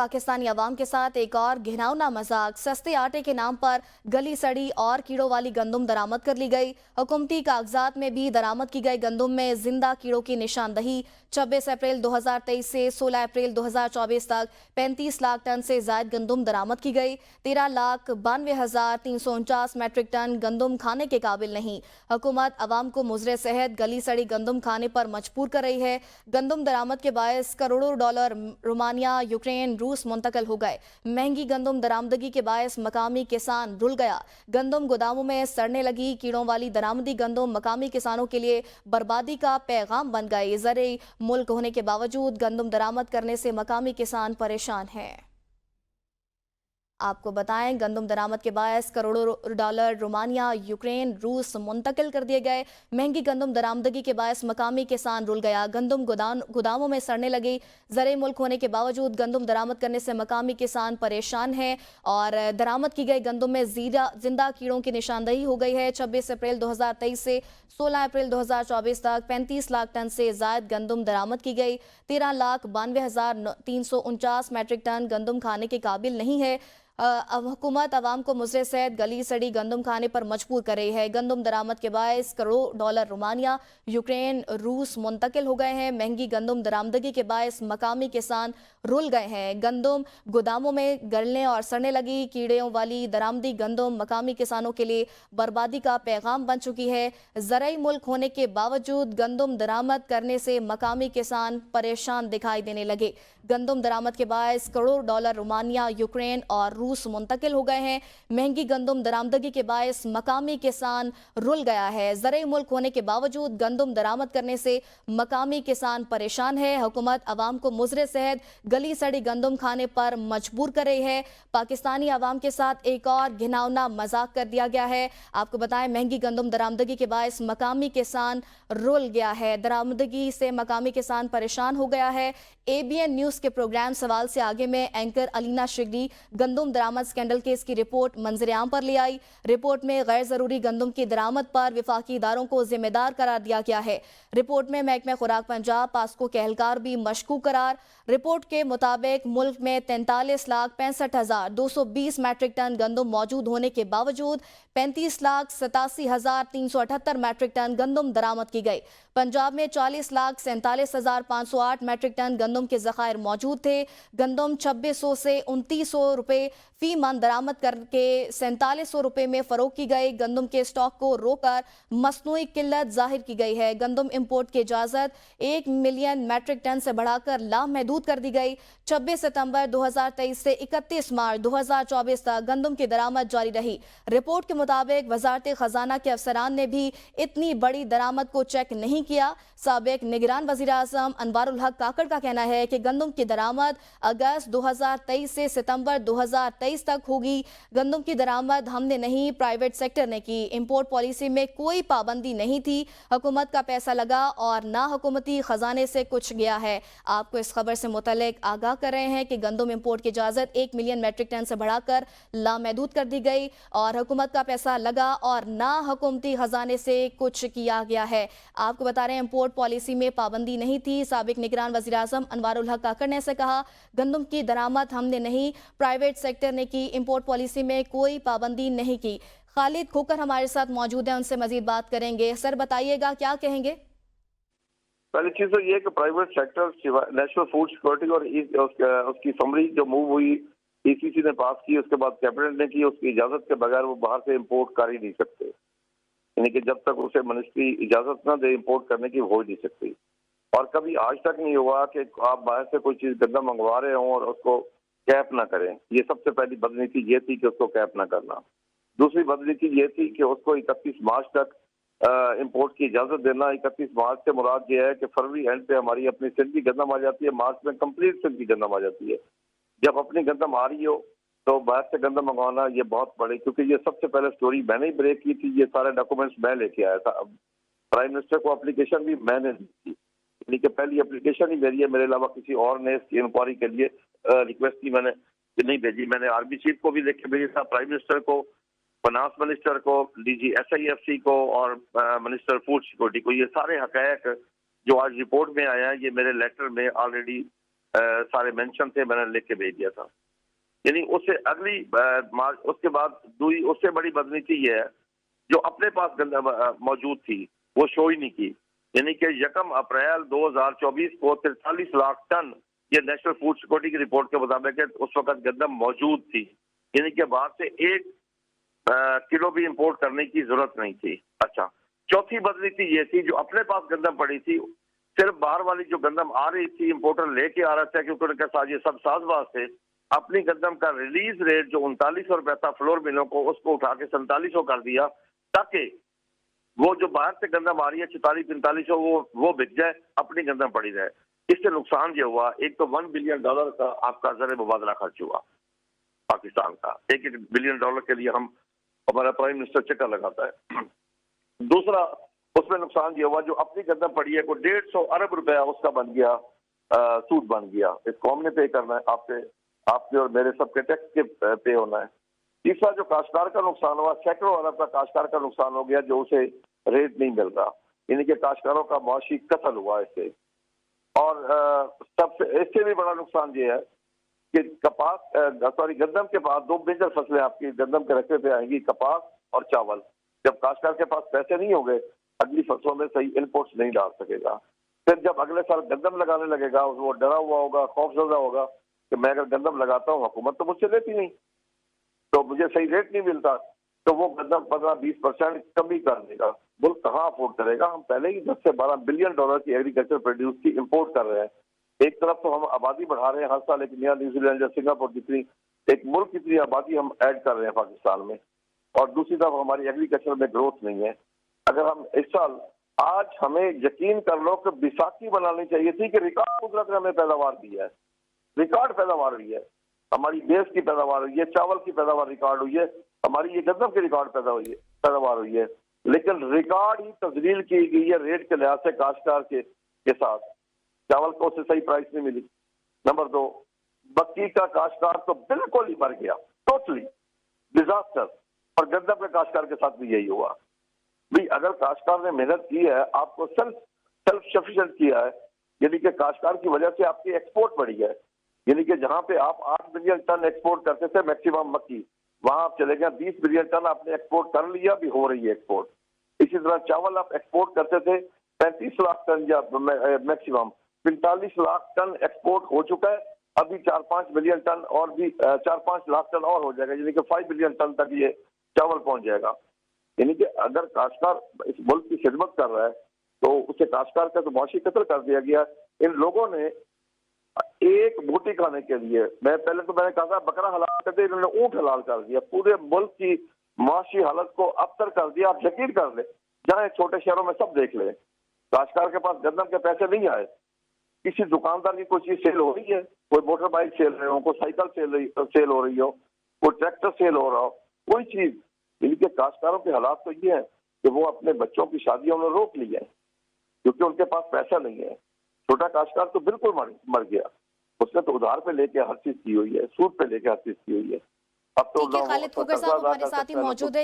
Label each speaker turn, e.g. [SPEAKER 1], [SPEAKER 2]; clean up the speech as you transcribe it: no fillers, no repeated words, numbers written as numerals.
[SPEAKER 1] पाकिस्तानी अवाम के साथ एक और घिनौना मजाक। सस्ते आटे के नाम पर गली सड़ी और कीड़ों वाली गंदम दरामद कर ली गई। हुकूमती कागजात में भी दरामद की गई गंदम में जिंदा कीड़ों की निशानदही। 26 अप्रैल 2023 से 16 अप्रैल 2024 तक 35 लाख टन से जायद गंदम दरामद की गई। 13,92,349 मैट्रिक टन गंदम खाने के काबिल नहीं। हुकूमत अवाम को मुजरे सेहत गली सड़ी गंदम खाने पर मजबूर कर रही है। गंदम दरामद के बायस करोड़ों डॉलर रोमानिया, यूक्रेन, रूस मुंतकिल हो गए। महंगी गंदम दरामदगी के बायस मकामी किसान रुल गया। गंदम गोदामों में सड़ने लगी। कीड़ों वाली दरामदी गंदम मकामी किसानों के लिए बर्बादी का पैगाम बन गई। ज़रिए मुल्क होने के बावजूद गंदम दरामद करने से मकामी किसान परेशान हैं। आपको बताएं, गंदम दरामद के बायस करोड़ों डॉलर रोमानिया, यूक्रेन, रूस मुंतकिल कर दिए गए। महंगी गंदम दरामदगी के बायस मकामी किसान रुल गया। गंदम गोदामों में सड़ने लगी। ज़रे मुल्क होने के बावजूद गंदम दरामद करने से मकामी किसान परेशान हैं और दरामद की गई गंदम में जिंदा कीड़ों की निशानदही हो गई है। 26 अप्रैल 2023 से 16 अप्रैल 2024 तक 35 लाख टन से जायद गंदम दरामद की गई। 13,92,349 मैट्रिक टन गंदम खाने के काबिल नहीं है। हुकूमत अवाम को मुजरे सेहत गली सड़ी गंदम खाने पर मजबूर कर रही है। गंदम दरामद के बायस करोड़ों डॉलर रोमानिया, यूक्रेन, रूस मुंतकिल हो गए हैं। महंगी गंदम दरामदगी के बायस मकामी किसान रुल गए हैं। गंदम गोदामों में गलने और सड़ने लगी। कीड़ों वाली दरामदी गंदम मकामी किसानों के लिए बर्बादी का पैगाम बन चुकी है। ज़राई मुल्क होने के बावजूद गंदम दरामद करने से मकामी किसान परेशान दिखाई देने लगे। गंदम दरामद के बायस करोड़ों डॉलर रोमानिया, यूक्रेन और रूस मुंतकिल हो गए हैं। महंगी गंदम दरामदगी के बायस मकामी किसान रुल गया है। ज़राई मुल्क होने के बावजूद गंदम दरामद करने से मकामी किसान परेशान है। हुकूमत अवाम को मुजरे सेहत गली सड़ी गंदम खाने पर मजबूर कर रही है। पाकिस्तानी अवाम के साथ एक और घिनौना मजाक कर दिया गया है। आपको बताएं, महंगी गंदम दरामदगी के बायस मकामी किसान रुल गया है। दरामदगी से मकामी किसान परेशान हो गया है। ABN न्यूज़ के प्रोग्राम सवाल से आगे में एंकर अलीना शिगरी गंदम दरामद स्कैंडल केस की रिपोर्ट मंजर-ए-आम पर ले आई। रिपोर्ट में गैर जरूरी गंदम की दरामद पर विफाकी इदारों को जिम्मेदार करार दिया गया है। रिपोर्ट में महकमा खुराक पंजाब, पास्को के एहलकार भी मशकूक करार। रिपोर्ट के मुताबिक मुल्क में 43,65,220 मैट्रिक टन गंदम मौजूद होने के बावजूद 35,87,378 मैट्रिक टन गंदम दरामद की गई। पंजाब में 40,47,508 मैट्रिक टन गंदम के ज़खायर मौजूद थे। गंदम 2600 से 2900 रुपये फी मन दरामद करके 4700 रुपये में फरोख्त की गई। गंदम के स्टॉक को रोककर मसनूई किल्लत जाहिर की गई है। गंदम इंपोर्ट की इजाज़त 1 मिलियन मैट्रिक टन से बढ़ाकर लामहदूद कर दी गई। 26 सितंबर 2023 से 31 मार्च 2024 तक गंदम की दरामद जारी रही। रिपोर्ट के मुताबिक वजारत खजाना के अफसरान ने भी इतनी बड़ी दरामद को चेक नहीं किया। साबिक निगरान वज़ीर आज़म अनवारुल हक काकड़ का कहना है कि गंदम की दरामद अगस्त 2023 से सितंबर 2023 तक होगी। गंदम की दरामद हमने नहीं, प्राइवेट सेक्टर ने की। इंपोर्ट पॉलिसी में कोई पाबंदी नहीं थी। हुकूमत का पैसा लगा और ना हुकूमती खजाने से कुछ गया है। आपको इस खबर से मुतल्लिक आगाह कर रहे हैं कि गंदम इंपोर्ट की इजाज़त 1 मिलियन मैट्रिक टन से बढ़ाकर लामहदूद कर दी गई और हुकूमत का पैसा लगा और ना हुकूमती खजाने से कुछ किया गया है। आपको बता रहे हैं, इंपोर्ट पॉलिसी में पाबंदी नहीं थी। साबिक निगरान वज़ीर आज़म अनवारुल हक काकड़ ने ऐसे कहा, गंदम की दरामद हमने नहीं, प्राइवेट सेक्टर ने की। इंपोर्ट पॉलिसी में कोई पाबंदी नहीं की। खालिद खोकर हमारे साथ मौजूद हैं, उनसे मजीद बात करेंगे। सर बताइएगा, क्या कहेंगे?
[SPEAKER 2] पहली चीज तो ये कि private sector national food security और उसकी समरी जो मूव हुई ECC ने पास की, उसके बाद कैबिनेट ने की, उसकी इजाजत के बगैर वो बाहर से इंपोर्ट कर ही नहीं सकते। यानी कि जब तक उसे मिनिस्ट्री इजाजत ना दे इंपोर्ट करने की हो ही नहीं सकती। और कभी आज तक नहीं हुआ कि आप बाहर से कोई चीज गंदा मंगवा रहे हों और उसको कैप ना करें। ये सबसे पहली बदनीति ये थी कि उसको कैप ना करना। दूसरी बदनीति ये थी कि उसको 31 मार्च तक इंपोर्ट की इजाजत देना। 31 मार्च से मुराद ये है कि फरवरी एंड पे हमारी अपनी सिंध की गंदम आ जाती है, मार्च में कंप्लीट सिंध की गंदम आ जाती है। जब अपनी गंदम आ रही हो तो बाहर से गंदम मंगवाना ये बहुत बड़ी, क्योंकि ये सबसे पहले स्टोरी मैंने ही ब्रेक की थी। ये सारे डॉक्यूमेंट्स मैं लेके आया था। प्राइम मिनिस्टर को एप्लीकेशन भी मैंने दी थी, यानी कि पहली एप्लीकेशन ही मेरी है। मेरे अलावा किसी और ने इसकी इंक्वायरी के लिए रिक्वेस्ट की मैंने नहीं भेजी। मैंने आर्मी चीफ को भी लिख के भेजा था, प्राइम मिनिस्टर को, फाइनेंस मिनिस्टर को, DG SIFC को और मिनिस्टर फूड सिक्योरिटी को। ये सारे हकायक जो आज रिपोर्ट में आया है, ये मेरे लेटर में ऑलरेडी सारे मेंशन थे, मैंने लिख के भेज दिया था। यानी उससे अगली उसके बाद उससे बड़ी बदनीति ये है जो अपने पास गंदम मौजूद थी वो शो ही नहीं की। यानी कि 1 अप्रैल 2024 को 43 लाख टन, ये नेशनल फूड सिक्योरिटी की रिपोर्ट के मुताबिक उस वक्त गंदम मौजूद थी। यानी कि बाहर से 1 किलो भी इंपोर्ट करने की जरूरत नहीं थी। अच्छा, चौथी बदनीति ये थी जो अपने पास गंदम पड़ी थी, सिर्फ बाहर वाली जो गंदम आ रही थी इंपोर्टर लेके आ रहा था, क्योंकि उनके साथ ये सब साजबाज थे। अपनी गंदम का रिलीज रेट जो 3900 रुपया था फ्लोर मिलों को, उसको उठा के 4700 कर दिया, ताकि वो जो बाहर से गंदम आ रही है 44-4500 वो बिक जाए, अपनी गंदम पड़ी रहे। इससे नुकसान ये हुआ, एक तो $1 बिलियन का आपका ज़र मुबादला खर्च हुआ पाकिस्तान का। $1 बिलियन के लिए हमारा प्राइम मिनिस्टर चक्कर लगाता है। दूसरा, उसमें नुकसान ये हुआ जो अपनी गंदम पड़ी है, को 150 अरब रुपया उसका बन गया, सूद बन गया। इसको हमने पे करना है, आपके और मेरे सबके टैक्स के पे होना है। तीसरा, जो काश्तकार का नुकसान हुआ, सैकड़ों अरब का काश्तकार का नुकसान हो गया जो उसे रेट नहीं मिल रहा, यानी कि काश्तकारों का मुआशी कत्ल हुआ इससे। और सबसे इससे भी बड़ा नुकसान ये है कि गंदम के बाद 2 मेजर फसलें आपकी गंदम के रखे पे आएंगी, कपास और चावल। जब काश्तकार के पास पैसे नहीं होंगे, अगली फसलों में सही इनपुट्स नहीं डाल सकेगा। फिर जब अगले साल गंदम लगाने लगेगा, वो डरा हुआ होगा, खौफजदा होगा कि मैं अगर गंदम लगाता हूँ हुकूमत तो मुझसे लेती नहीं, तो मुझे सही रेट नहीं मिलता, तो वो गंदम 15-20% कमी कर देगा। मुल्क कहाँ अफोर्ड करेगा? हम पहले ही 10 से 12 बिलियन डॉलर की एग्रीकल्चर प्रोड्यूस की इंपोर्ट कर रहे हैं। एक तरफ तो हम आबादी बढ़ा रहे हैं हर साल, एक नया न्यूजीलैंड या सिंगापुर जितनी एक मुल्क कितनी आबादी हम ऐड कर रहे हैं पाकिस्तान में, और दूसरी तरफ हमारी एग्रीकल्चर में ग्रोथ नहीं है। अगर हम इस साल, आज हमें यकीन कर लो कि बैसाखी बनानी चाहिए थी कि रिकॉर्ड कुदरत ने हमें पैदावार दी है, रिकॉर्ड पैदावार हुई है, हमारी बेस की पैदावार हुई है, चावल की पैदावार रिकॉर्ड हुई है, हमारी ये गंदम की रिकॉर्ड पैदावार हुई है, लेकिन रिकॉर्ड ही तब्दील की गई है रेट के लिहाज से काश्तकार के साथ। चावल को उससे सही प्राइस नहीं मिली। नंबर 2, मक्की का काश्तकार तो बिल्कुल ही मर गया, टोटली डिजास्टर। और गंदम के काश्तकार के साथ भी यही हुआ। भाई अगर काश्तकार ने मेहनत की है, आपको सेल्फ सफिशिएंट किया है, यानी कि काश्तकार की वजह से आपकी एक्सपोर्ट बढ़ी है, यानी कि जहां पे आप 8 मिलियन टन एक्सपोर्ट करते थे मैक्सिमम मक्की, वहां आप चले गए 20 मिलियन टन आपने एक्सपोर्ट कर लिया, भी हो रही है एक्सपोर्ट। इसी तरह चावल आप एक्सपोर्ट करते थे 35 लाख टन या मैक्सिमम 45 लाख टन एक्सपोर्ट हो चुका है, अभी 4-5 मिलियन टन और भी 4-5 लाख टन और हो जाएगा, यानी कि 5 मिलियन टन तक ये चावल पहुंच जाएगा। यानी कि अगर काश्तकार इस मुल्क की खिदमत कर रहा है तो उसे काश्तकार का तो मुआशी कत्ल कर दिया गया। इन लोगों ने एक बोटी खाने के लिए, मैंने कहा था बकरा हलाल कर दिया, इन्होंने ऊंट हलाल कर दिया, पूरे मुल्क की मुआशी हालत को अबतर कर दिया। आप यकीन कर ले, जहाँ छोटे शहरों में सब देख ले, काश्तकार के पास गंदम के पैसे नहीं आए, किसी दुकानदार की कोई चीज सेल हो रही है, कोई मोटर बाइक सेल रहे हो, कोई साइकिल सेल हो रही हो, कोई ट्रैक्टर सेल हो रहा हो, कोई चीज। इनके काश्तकारों के हालात तो ये है कि वो अपने बच्चों की शादियों में रोक ली है क्योंकि उनके पास पैसा नहीं है। छोटा काश्तकार तो बिल्कुल मर गया, उसने तो उधार पे लेके हर चीज की हुई है, सूद पे लेके हर चीज की हुई है। अब तो
[SPEAKER 1] ठीक है, खालिद खोकर साहब हमारे साथ ही मौजूद है।